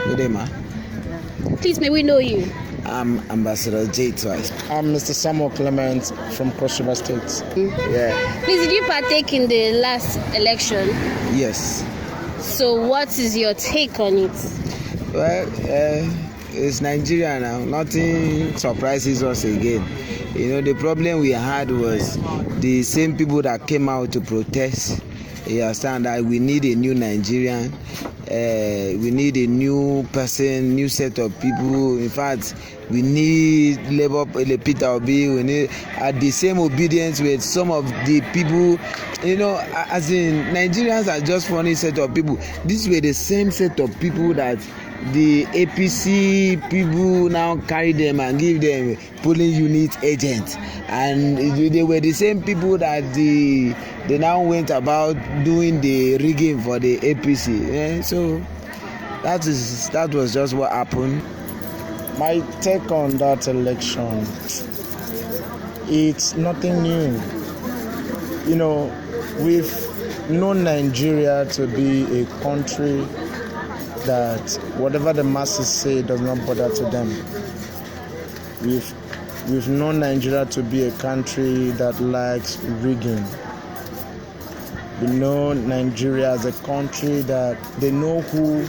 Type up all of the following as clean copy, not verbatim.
Good day, ma. Please, may we know you? I'm Ambassador J twice. I'm Mr. Samuel Clement from Cross River State. Yeah. Please, did you partake in the last election? Yes. So what is your take on it? Well, it's Nigeria now. Nothing surprises us again. You know, the problem we had was the same people that came out to protest. You understand that we need a new Nigerian. We need a new person, new set of people. In fact, we need Peter Obi. We need the same obedience with some of the people. You know, as in Nigerians are just funny set of people. These were the same set of people that the APC people now carry them and give them polling unit agents, and they were the same people that they now went about doing the rigging for the APC. So that was just what happened. My take on that election, it's nothing new. You know, we've known Nigeria to be a country that whatever the masses say does not bother to them. We've known Nigeria to be a country that likes rigging. We know Nigeria as a country that they know who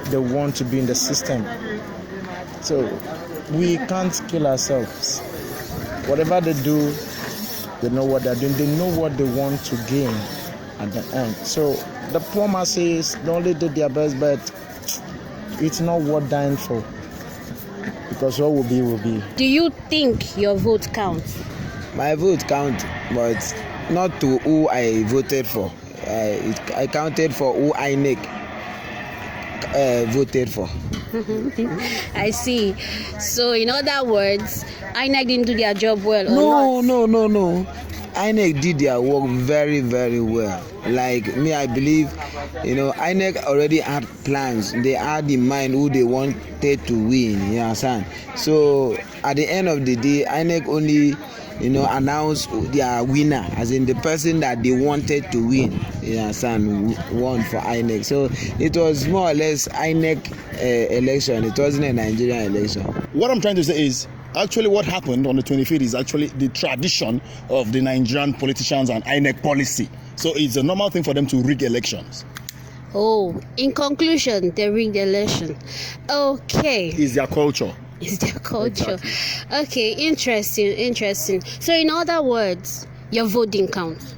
they want to be in the system. So we can't kill ourselves. Whatever they do, they know what they're doing. They know what they want to gain at the end. So the poor masses, they only did their best, but it's not worth dying for. Because what will be, will be. Do you think your vote counts? My vote counts, but not to who I voted for. I counted for who INEC voted for. I see. So in other words, INEC didn't do their job well, or not? No. INEC did their work very, very well. Like me, I believe, you know, INEC already had plans. They had in mind who they wanted to win. You understand? So at the end of the day, INEC only, you know, announced their winner, as in the person that they wanted to win. You understand? Won for INEC. So it was more or less INEC election. It wasn't a Nigerian election. What I'm trying to say is, actually what happened on the 25th is actually the tradition of the Nigerian politicians and INEC policy. So it's a normal thing for them to rig elections. Oh, in conclusion, they rigged the election. Okay. It's their culture. It's their culture. Exactly. Okay, interesting. So in other words, your vote didn't count.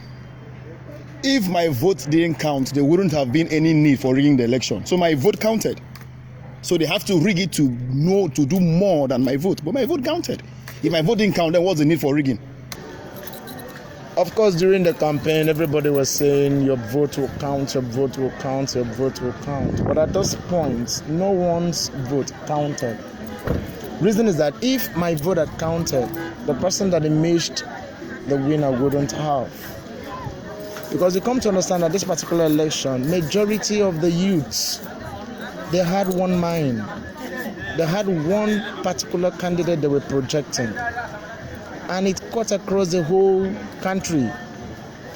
If my vote didn't count, there wouldn't have been any need for rigging the election. So my vote counted. So they have to rig it to do more than my vote. But my vote counted. If my vote didn't count, then what's the need for rigging? Of course, during the campaign, everybody was saying your vote will count, your vote will count, your vote will count. But at this point, no one's vote counted. Reason is that if my vote had counted, the person that imaged the winner wouldn't have. Because you come to understand that this particular election, majority of the youths, they had one mind. They had one particular candidate they were projecting. And it cut across the whole country.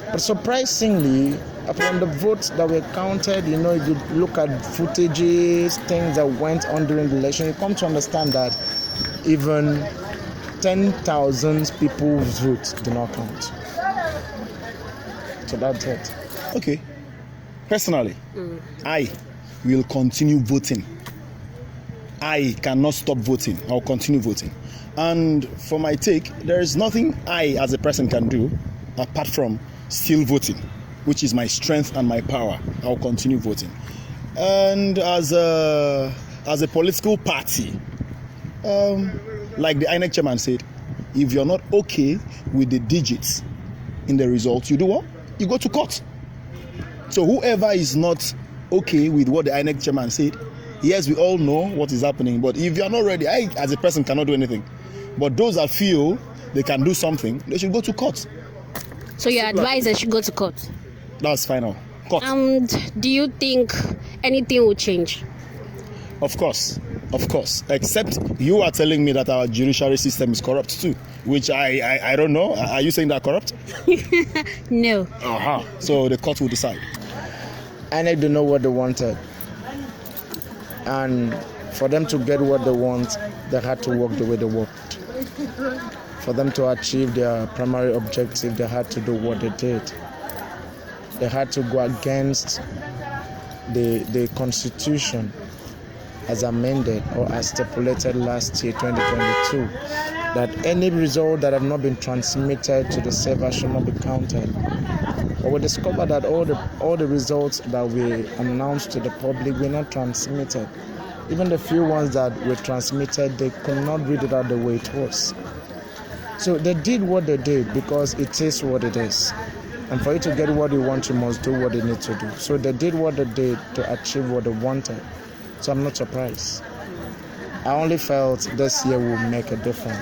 But surprisingly, upon the votes that were counted, you know, if you look at footages, things that went on during the election, you come to understand that even 10,000 people's votes do not count. So that's it. Okay. Personally, I will continue voting. I cannot stop voting. I'll continue voting. And for my take, there is nothing I as a person can do apart from still voting, which is my strength and my power. I'll continue voting. And as a political party, like the INEC chairman said, if you're not okay with the digits in the results, you do what? You go to court. So whoever is not okay with what the INEC chairman said, yes, we all know what is happening, but if you're not ready, I as a person cannot do anything. But those that feel they can do something, they should go to court. So your advice they should go to court? That's final. Court. Do you think anything will change? Of course. Except you are telling me that our judiciary system is corrupt too, which I don't know. Are you saying they're corrupt? No. So the court will decide. INEC don't know what they wanted. And for them to get what they want, they had to work the way they worked. For them to achieve their primary objective, they had to do what they did. They had to go against the Constitution as amended or as stipulated last year, 2022, that any result that have not been transmitted to the server should not be counted. But we discovered that all the results that we announced to the public were not transmitted. Even the few ones that were transmitted, they could not read it out the way it was. So they did what they did because it is what it is. And for you to get what you want, you must do what you need to do. So they did what they did to achieve what they wanted. So I'm not surprised. I only felt this year will make a difference.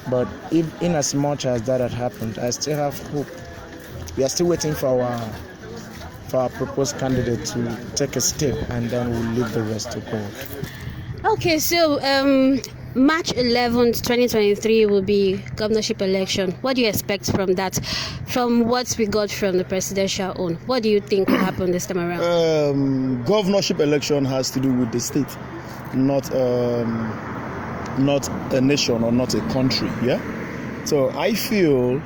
But if, in as much as that had happened, I still have hope. We are still waiting for our proposed candidate to take a step, and then we'll leave the rest to God. Okay, so March 11th, 2023 will be governorship election. What do you expect from that? From what we got from the presidential own, what do you think will happen this time around? Governorship election has to do with the state, not a nation or not a country. Yeah. So I feel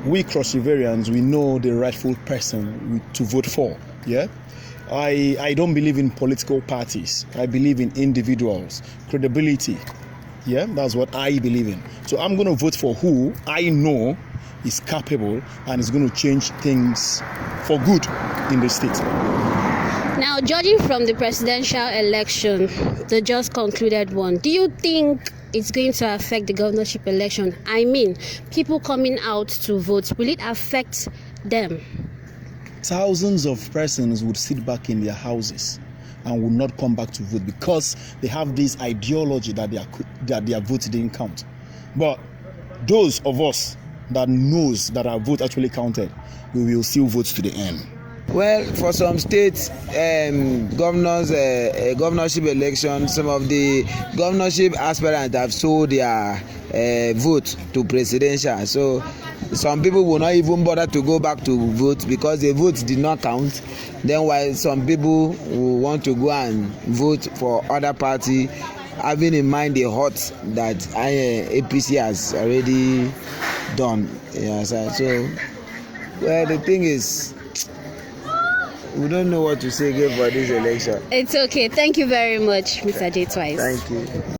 we Cross Riverians, we know the rightful person to vote for. Yeah. I don't believe in political parties. I believe in individuals, credibility. Yeah, that's what I believe in. So I'm going to vote for who I know is capable and is going to change things for good in the state. Now, judging from the presidential election, the just concluded one, do you think it's going to affect the governorship election? I mean, people coming out to vote, will it affect them? Thousands of persons would sit back in their houses and would not come back to vote because they have this ideology that their vote didn't count. But those of us that knows that our vote actually counted, we will still vote to the end. Well, for some states, governorship election, some of the governorship aspirants have sold their vote to presidential. So some people will not even bother to go back to vote because the vote did not count. Then while some people will want to go and vote for other party, having in mind the hurt that APC has already done. Yes, so well, the thing is, we don't know what to say again for this election. It's okay. Thank you very much, Mr. J. Twice. Thank you.